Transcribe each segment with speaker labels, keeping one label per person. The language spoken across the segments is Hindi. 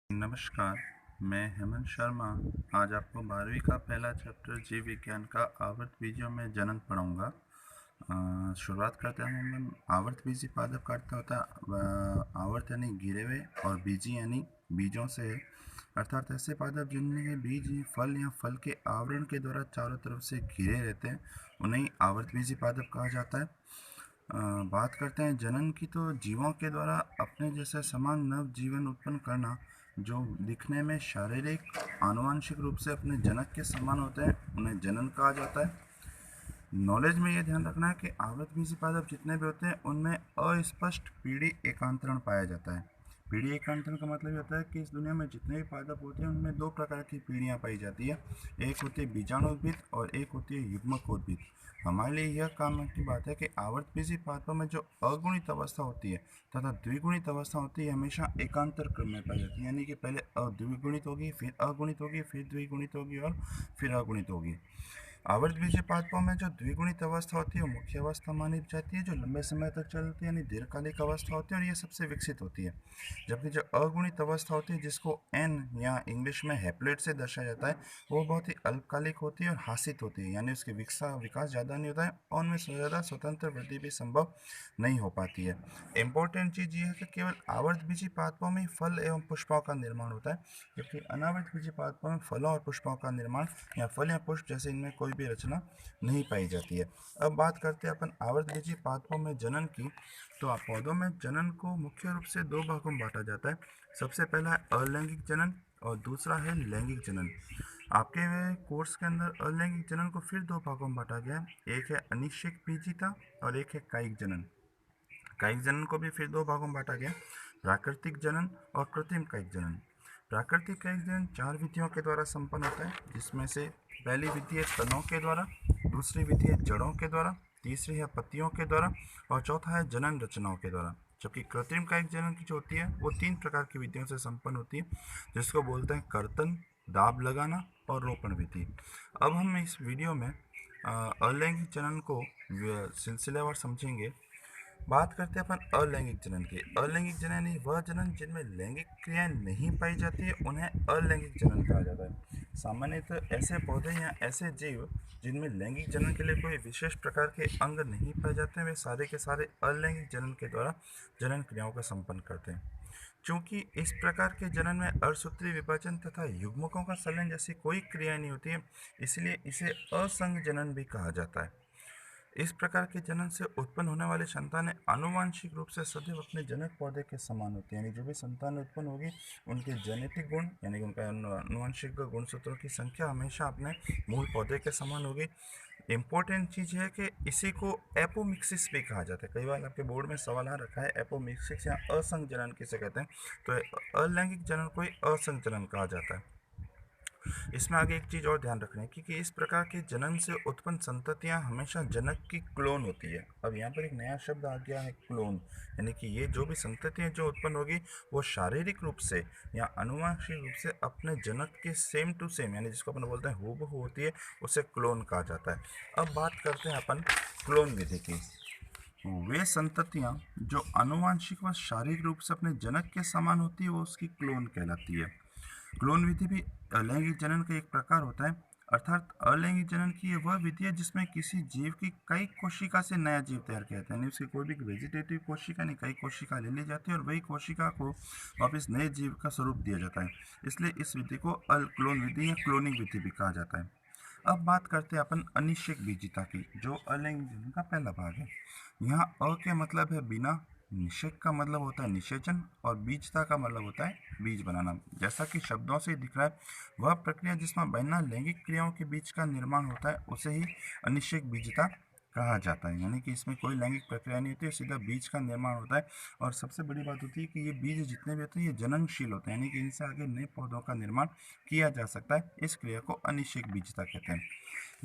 Speaker 1: नमस्कार, मैं हेमंत शर्मा आज आपको 12वीं का पहला चैप्टर जीव विज्ञान का आवर्तबीजों में जनन पढ़ाऊँगा। शुरुआत करते हैं हम आवर्तबीजी पादप का अर्थ होता है आवर्त यानी घिरे हुए और बीजी यानी बीजों से है। अर्थात ऐसे पादप जिनमें बीज फल या फल के आवरण के द्वारा चारों तरफ से घिरे रहते हैं उन्हें आवर्तबीजी पादप कहा जाता है। बात करते हैं जनन की, तो जीवों के द्वारा अपने जैसे समान नव जीवन उत्पन्न करना जो दिखने में शारीरिक आनुवंशिक रूप से अपने जनक के समान होते हैं उन्हें जनन कहा जाता है। नॉलेज में ये ध्यान रखना है कि आवर्तबीजी पादप जितने भी होते हैं उनमें अस्पष्ट पीढ़ी एकांतरण पाया जाता है। पीढ़ी एकांतरण का मतलब ये होता है कि इस दुनिया में जितने भी पादप होते हैं उनमें दो प्रकार की पीढ़ियाँ पाई जाती है। एक होती है बीजाणुउद्भिद और एक होती है युग्मकोद्भिद। हमारे लिए यह काम की बात है कि आवर्तबीजी पादपों में जो अगुणित अवस्था होती है तथा द्विगुणित अवस्था होती है हमेशा एकांतर क्रम में पाई जाती है, यानी कि पहले द्विगुणित होगी, फिर अगुणित होगी, फिर द्विगुणित होगी और फिर अगुणित होगी। आवर्तबीजी पादपों में जो द्विगुणित अवस्था होती है वो मुख्य अवस्था मानी जाती है, जो लंबे समय तक चलती है, यानी दीर्घकालिक अवस्था होती है और ये सबसे विकसित होती है। जबकि जो अगुणित अवस्था होती है जिसको एन या इंग्लिश में हैप्लोइड से दर्शाया जाता है वो बहुत ही अल्पकालिक होती है और हासित होती है, यानी उसके विकास ज़्यादा नहीं होता है और उनमें ज़्यादा स्वतंत्र वृद्धि भी संभव नहीं हो पाती है। इम्पोर्टेंट चीज़ ये है कि केवल आवर्तबीजी पादपों में फल एवं पुष्पों का निर्माण होता है, जबकि अनावर्तबीजी पादपों में फलों और पुष्पों का निर्माण या फल या पुष्प जैसे इनमें कोई भी रचना नहीं पाई जाती है। अब बात करते हैं अपन आवर्तबीजी पादपों में जनन की। तो पौधों में जनन को मुख्य रूप से दो भागों में बांटा जाता है। सबसे पहला है अलैंगिक जनन और दूसरा है लैंगिक जनन। आपके कोर्स के अंदर अलैंगिक जनन को फिर दो भागों में बांटा गया है, एक है अनिश्चित बीजिता और एक है कायिक जनन। कायिक जनन को भी फिर दो भागों में बांटा गया, प्राकृतिक जनन और कृत्रिम कायिक जनन। प्राकृतिक कायिक जनन चार विधियों के द्वारा संपन्न होता है, जिसमें से पहली विधि है तनों के द्वारा, दूसरी विधि है जड़ों के द्वारा, तीसरी है पत्तियों के द्वारा और चौथा है जनन रचनाओं के द्वारा। जबकि कृत्रिम कायिक जनन की जो होती है वो तीन प्रकार की विधियों से संपन्न होती है, जिसको बोलते हैं कर्तन, दाब लगाना और रोपण विधि। अब हम इस वीडियो में अलैंगिक जनन को सिलसिलेवार समझेंगे। बात करते हैं अपन अलैंगिक जनन की। अलैंगिक जनन यानी वह जनन जिनमें लैंगिक क्रियाएं नहीं पाई जाती है उन्हें अलैंगिक जनन कहा जाता है। सामान्यतः ऐसे पौधे या ऐसे जीव जिनमें लैंगिक जनन के लिए कोई विशेष प्रकार के अंग नहीं पाए जाते हैं वे सारे के सारे अलैंगिक जनन के द्वारा जनन क्रियाओं का संपन्न करते हैं। चूंकि इस प्रकार के जनन में अर्धसूत्री विभाजन तथा युग्मकों का संलयन जैसी कोई क्रिया नहीं होती है, इसलिए इसे असंग जनन भी कहा जाता है। इस प्रकार के जनन से उत्पन्न होने वाली संतानें आनुवांशिक रूप से सदैव अपने जनक पौधे के समान होती है, यानी जो भी संतान उत्पन्न होगी उनके जेनेटिक गुण यानी उनका आनुवांशिक गुणसूत्रों की संख्या हमेशा अपने मूल पौधे के समान होगी। इम्पोर्टेंट चीज़ है कि इसी को एपोमिक्सिस भी कहा जाता है। कई बार आपके बोर्ड में सवाल आ रखा है एपोमिक्सिस या असंग जनन किसे कहते हैं, तो अलैंगिक जनन को ही असंग जनन कहा जाता है। इसमें आगे एक चीज़ और ध्यान रखना है कि इस प्रकार के जनन से उत्पन्न संततियां हमेशा जनक की क्लोन होती है। अब यहाँ पर एक नया शब्द आ गया है क्लोन, यानी कि ये जो भी संततियां जो उत्पन्न होगी वो शारीरिक रूप से या आनुवंशिक रूप से अपने जनक के सेम टू सेम यानी जिसको अपन बोलते हैं हूबहू होती है, उसे क्लोन कहा जाता है। अब बात करते हैं अपन क्लोन विधि की। वे संततियां जो आनुवंशिक व शारीरिक रूप से अपने जनक के समान होती है वो उसकी क्लोन कहलाती है। क्लोन विधि भी अलैंगिक जनन का एक प्रकार होता है। अर्थात अलैंगिक जनन की वह विधि है जिसमें किसी जीव की कई कोशिका से नया जीव तैयार किया जाता है, यानी उसकी कोई भी वेजिटेटिव कोशिका नहीं कई कोशिका ले ली जाती है और वही कोशिका को वापस नए जीव का स्वरूप दिया जाता है। इसलिए इस विधि को अल क्लोन विधि या क्लोनिंग विधि भी कहा जाता है। अब बात करते हैं अपन अनिश्चित बीजिता की, जो अलैंगिक जनन का पहला भाग है। यहाँ अ के मतलब है बिना, निषेक का मतलब होता है निषेचन और बीजता का मतलब होता है बीज बनाना। जैसा कि शब्दों से दिख रहा है, वह प्रक्रिया जिसमें बिना लैंगिक क्रियाओं के बीज का निर्माण होता है उसे ही अनिश्चित बीजता कहा जाता है, यानी कि इसमें कोई लैंगिक प्रक्रिया नहीं होती है, सीधा बीज का निर्माण होता है। और सबसे बड़ी बात होती है कि ये बीज जितने भी होते हैं ये जननशील होते हैं, यानी कि इनसे आगे नए पौधों का निर्माण किया जा सकता है। इस क्रिया को अनिश्चित बीजता कहते हैं।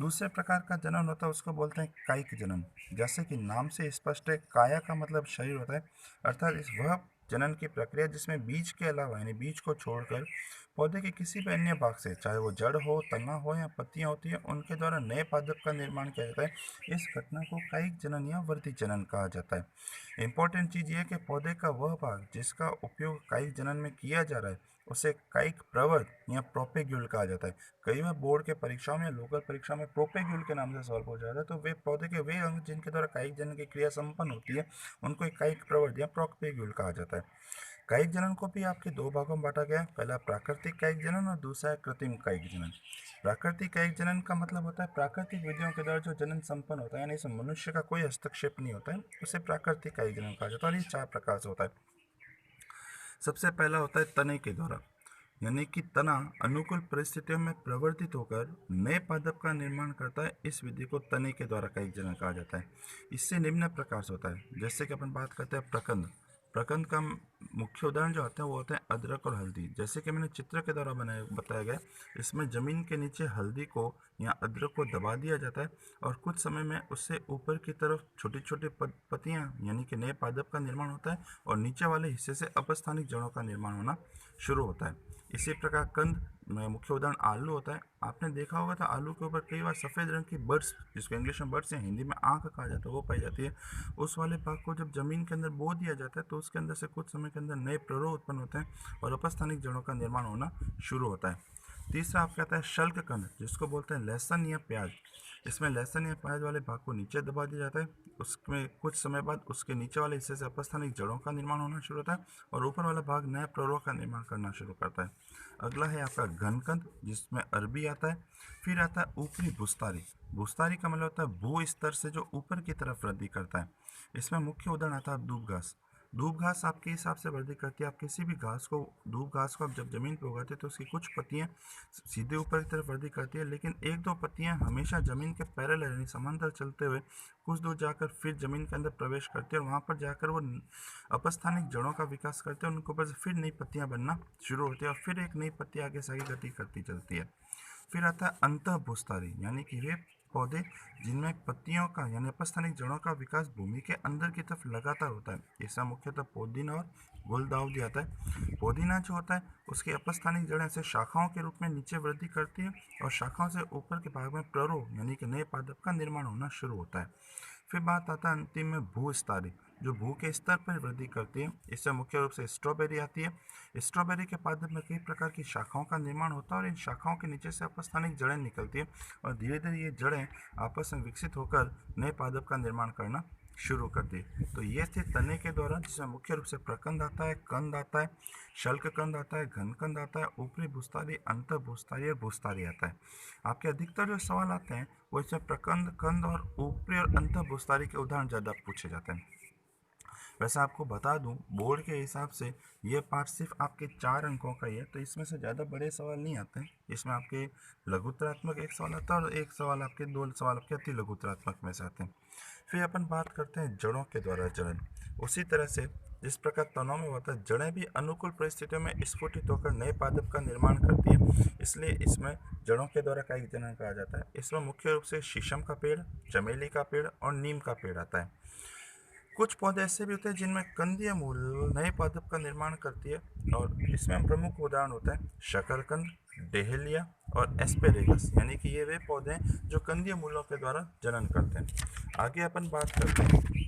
Speaker 1: दूसरे प्रकार का जनन होता है उसको बोलते हैं कायिक जनन। जैसे कि नाम से स्पष्ट है, काया का मतलब शरीर होता है, अर्थात इस वह जनन की प्रक्रिया जिसमें बीज के अलावा यानी बीज को छोड़कर पौधे के किसी भी अन्य भाग से, चाहे वो जड़ हो, तना हो या पत्तियां होती है, उनके द्वारा नए पादप का निर्माण किया जाता है। इस घटना को कायिक जनन या वर्धी जनन कहा जाता है। इंपॉर्टेंट चीज ये है कि पौधे का वह भाग जिसका उपयोग कायिक जनन में किया जा रहा है उसे कायिक प्रवर्ध या प्रोपेग्यूल कहा जाता है। कई बार बोर्ड के परीक्षाओं में या लोकल परीक्षा में प्रोपेग्यूल के नाम से सवाल पूछा जाता है। तो वे पौधे के वे अंग जिनके द्वारा कायिक जनन की क्रिया संपन्न होती है उनको एक कायिक प्रवर्ध या प्रोपेग्यूल कहा जाता है। कायिक जनन को भी आपके दो भागों में बांटा गया है। पहला प्राकृतिक कायिक जनन और दूसरा है कृत्रिम कायिक जनन। प्राकृतिक कायिक जनन का मतलब होता है प्राकृतिक विधियों के द्वारा जो जनन संपन्न होता है, यानी इसमें मनुष्य का कोई हस्तक्षेप नहीं होता है, उसे प्राकृतिक कायिक जनन कहा जाता है। और ये 4 प्रकार से होता है। सबसे पहला होता है तने के द्वारा, यानी कि तना अनुकूल परिस्थितियों में प्रवर्तित होकर नए पादप का निर्माण करता है। इस विधि को तने के द्वारा कायिक जनन कहा जाता है। इससे निम्न प्रकार से होता है, जैसे कि अपन बात करते हैं प्रकंद। प्रकंद का मुख्य उदाहरण जो होता है वो होता है अदरक और हल्दी। जैसे कि मैंने चित्र के द्वारा बताया गया, इसमें जमीन के नीचे हल्दी को या अदरक को दबा दिया जाता है और कुछ समय में उससे ऊपर की तरफ छोटी छोटी पत्तियां यानी कि नए पादप का निर्माण होता है और नीचे वाले हिस्से से अपस्थानिक जड़ों का निर्माण होना शुरू होता है। इसी प्रकार कंद में मुख्य उदाहरण आलू होता है। आपने देखा होगा था आलू के ऊपर कई बार सफ़ेद रंग की बर्ड्स, जिसको इंग्लिश में बर्ड्स या हिंदी में आंख कहा जाता है, वो पाई जाती है। उस वाले भाग को जब जमीन के अंदर बो दिया जाता है तो उसके अंदर से कुछ समय के अंदर नए प्ररोह उत्पन्न होते हैं और अपस्थानिक जड़ों का निर्माण होना शुरू होता है। तीसरा आपका आता है शल्क कंद, जिसको बोलते हैं लहसुन या प्याज। इसमें लहसुन या प्याज वाले भाग को नीचे दबा दिया जाता है। उसमें कुछ समय बाद उसके नीचे वाले हिस्से से अपस्थानिक जड़ों का निर्माण होना शुरू होता है और ऊपर वाला भाग नए प्ररोह का निर्माण करना शुरू करता है। अगला है आपका घनकंद, जिसमें अरबी आता है। फिर आता है ऊपरी भूस्तारी। भूस्तारी का मतलब होता है भू स्तर से जो ऊपर की तरफ वृद्धि करता है। इसमें मुख्य उदाहरण आता है दूब घास। दूब घास आपके हिसाब से वृद्धि करती है। आप किसी भी घास को, दूब घास को आप जब जमीन पर उगाते हैं तो उसकी कुछ पत्तियां सीधे ऊपर की तरफ वृद्धि करती है, लेकिन एक दो पत्तियां हमेशा जमीन के पैरेलल यानी समांतर चलते हुए कुछ दूर जाकर फिर जमीन के अंदर प्रवेश करती है और वहां पर जाकर वो अपस्थानिक जड़ों का विकास करते हैं। उनके ऊपर से फिर नई पत्तियां बनना शुरू होती है और फिर एक नई पत्ती आगे से आगे गति करती चलती है। फिर आता है अंतः भूस्तारी, यानी कि वे पौधे जिनमें पत्तियों का यानी अपस्थानिक जड़ों का विकास भूमि के अंदर की तरफ लगातार होता है। इसका मुख्यतः पुदीना और गुलदाउदी आता है। पुदीना जो होता है उसकी अपस्थानिक जड़ें से शाखाओं के रूप में नीचे वृद्धि करती है और शाखाओं से ऊपर के भाग में प्ररोह यानी कि नए पादप का निर्माण होना शुरू होता है। फिर बात आता है अंतिम में भूस्तारी, जो भू के स्तर पर वृद्धि करती है। इससे मुख्य रूप से स्ट्रॉबेरी आती है। स्ट्रॉबेरी के पादप में कई प्रकार की शाखाओं का निर्माण होता है और इन शाखाओं के नीचे से अपस्थानिक जड़ें निकलती है और धीरे धीरे ये जड़ें आपस में विकसित होकर नए पादप का निर्माण करना शुरू करती है। तो ये थे तने के दौरान, जिसमें मुख्य रूप से प्रकंद आता है, कंद आता है, शल्क कंद आता है, घनकंद आता है, ऊपरी भूस्तारी, अंतर भूस्तारी और भूस्तारी आता है। आपके अधिकतर जो सवाल आते हैं वो इसमें प्रकंद, कंद और ऊपरी और अंतर भूस्तारी के उदाहरण ज़्यादा पूछे जाते हैं। वैसे आपको बता दूं, बोर्ड के हिसाब से ये पार्ट सिर्फ आपके 4 अंकों का ही है, तो इसमें से ज़्यादा बड़े सवाल नहीं आते हैं। इसमें आपके लघुतरात्मक एक सवाल आता है और एक सवाल आपके 2 सवाल आपके अति लघुतरात्मक में से आते हैं। फिर अपन बात करते हैं जड़ों के द्वारा जनन। उसी तरह से जिस प्रकार तनों में होता है, जड़ें भी अनुकूल परिस्थितियों में स्फुटित होकर नए पादप का निर्माण करती है, इसलिए इसमें जड़ों के द्वारा कायिक जनन कहा जाता है। इसमें मुख्य रूप से शीशम का पेड़, चमेली का पेड़ और नीम का पेड़ आता है। कुछ पौधे ऐसे भी होते हैं जिनमें कंदीय मूल नए पादप का निर्माण करती है और इसमें प्रमुख उदाहरण होता है शकरकंद, डेहलिया और एस्पेरेगस, यानी कि ये वे पौधे हैं जो कंदीय मूलों के द्वारा जनन करते हैं। आगे अपन बात करते हैं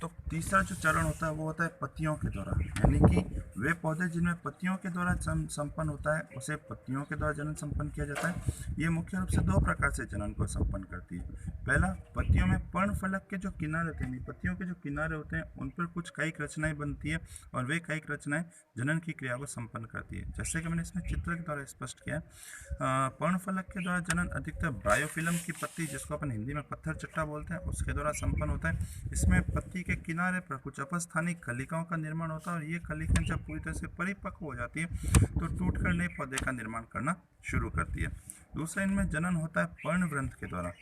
Speaker 1: तो तीसरा जो चरण होता है वो होता है पत्तियों के द्वारा, यानी कि वे पौधे जिनमें पत्तियों के द्वारा संपन्न होता है उसे पत्तियों के द्वारा जनन संपन्न किया जाता है। ये मुख्य रूप से 2 प्रकार से जनन को संपन्न करती है। पहला, पत्तियों में पर्णफलक के जो किनारे होते हैं, पत्तियों के जो किनारे होते हैं उन पर कुछ कायिक रचनाएं बनती है और वे कायिक रचनाएं जनन की क्रिया को संपन्न करती है। जैसे कि मैंने इसमें चित्र के द्वारा स्पष्ट किया, पर्णफलक के द्वारा जनन अधिकतर ब्रायोफिलम की पत्ती, जिसको अपन हिंदी में पत्थर चट्टा बोलते हैं, उसके द्वारा संपन्न होता है। इसमें पत्ती के किनारे पर कुछ अपस्थानिक कलिकाओं का निर्माण होता है और ये कलिकाएं जब पूरी तरह से परिपक्व हो जाती है तो टूटकर नए पौधे का निर्माण करना शुरू करती है। दूसरा, इनमें जनन होता है पर्णवृंत के द्वारा।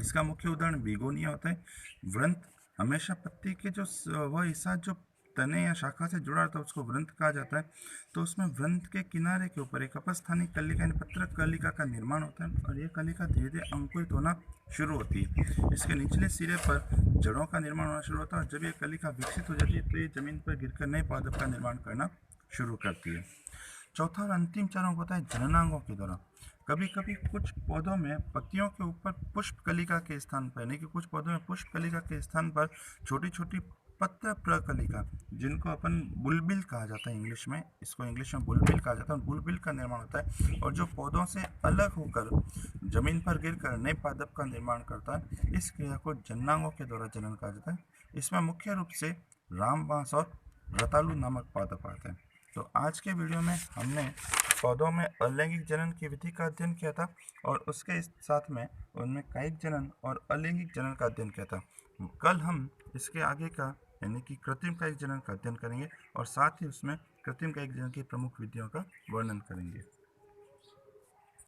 Speaker 1: इसका मुख्य उदाहरण बिगोनिया होता है। वृंत हमेशा पत्ती के जो वह हिस्सा जो तने या शाखा से जुड़ा रहता है उसको वृंत कहा जाता है। तो उसमें वृंत के किनारे के ऊपर एक अपस्थानिक कलिका यानी पत्रक कलिका का निर्माण होता है और ये कलिका धीरे धीरे अंकुरित होना शुरू होती है। इसके निचले सिरे पर जड़ों का निर्माण होना शुरू होता है और जब ये कलिका विकसित हो जाती है तो ये जमीन पर गिरकर नए पादप का निर्माण करना शुरू करती है। चौथा और अंतिम चरण होता है जननांगों के द्वारा। कभी कभी कुछ पौधों में पत्तियों के ऊपर पुष्प कलिका के स्थान पर, यानी कि कुछ पौधों में पुष्प कलिका के स्थान पर छोटी छोटी पत्र प्रकलिका, जिनको अपन बुलबिल कहा जाता है इंग्लिश में, इसको इंग्लिश में बुलबिल कहा जाता है, बुलबिल का निर्माण होता है और जो पौधों से अलग होकर जमीन पर गिरकर नए पादप का निर्माण करता है। इस क्रिया को जननांगों के द्वारा जनन कहा जाता है। इसमें मुख्य रूप से रामबांस और रतालू नामक पादप आते हैं। तो आज के वीडियो में हमने पौधों में अलैंगिक जनन की विधि का अध्ययन किया था और उसके साथ में उनमें कायिक जनन और अलैंगिक जनन का अध्ययन किया था। कल हम इसके आगे का यानी कि कृत्रिम कायिक जनन का अध्ययन करेंगे और साथ ही उसमें कृत्रिम कायिक जनन की प्रमुख विधियों का वर्णन करेंगे।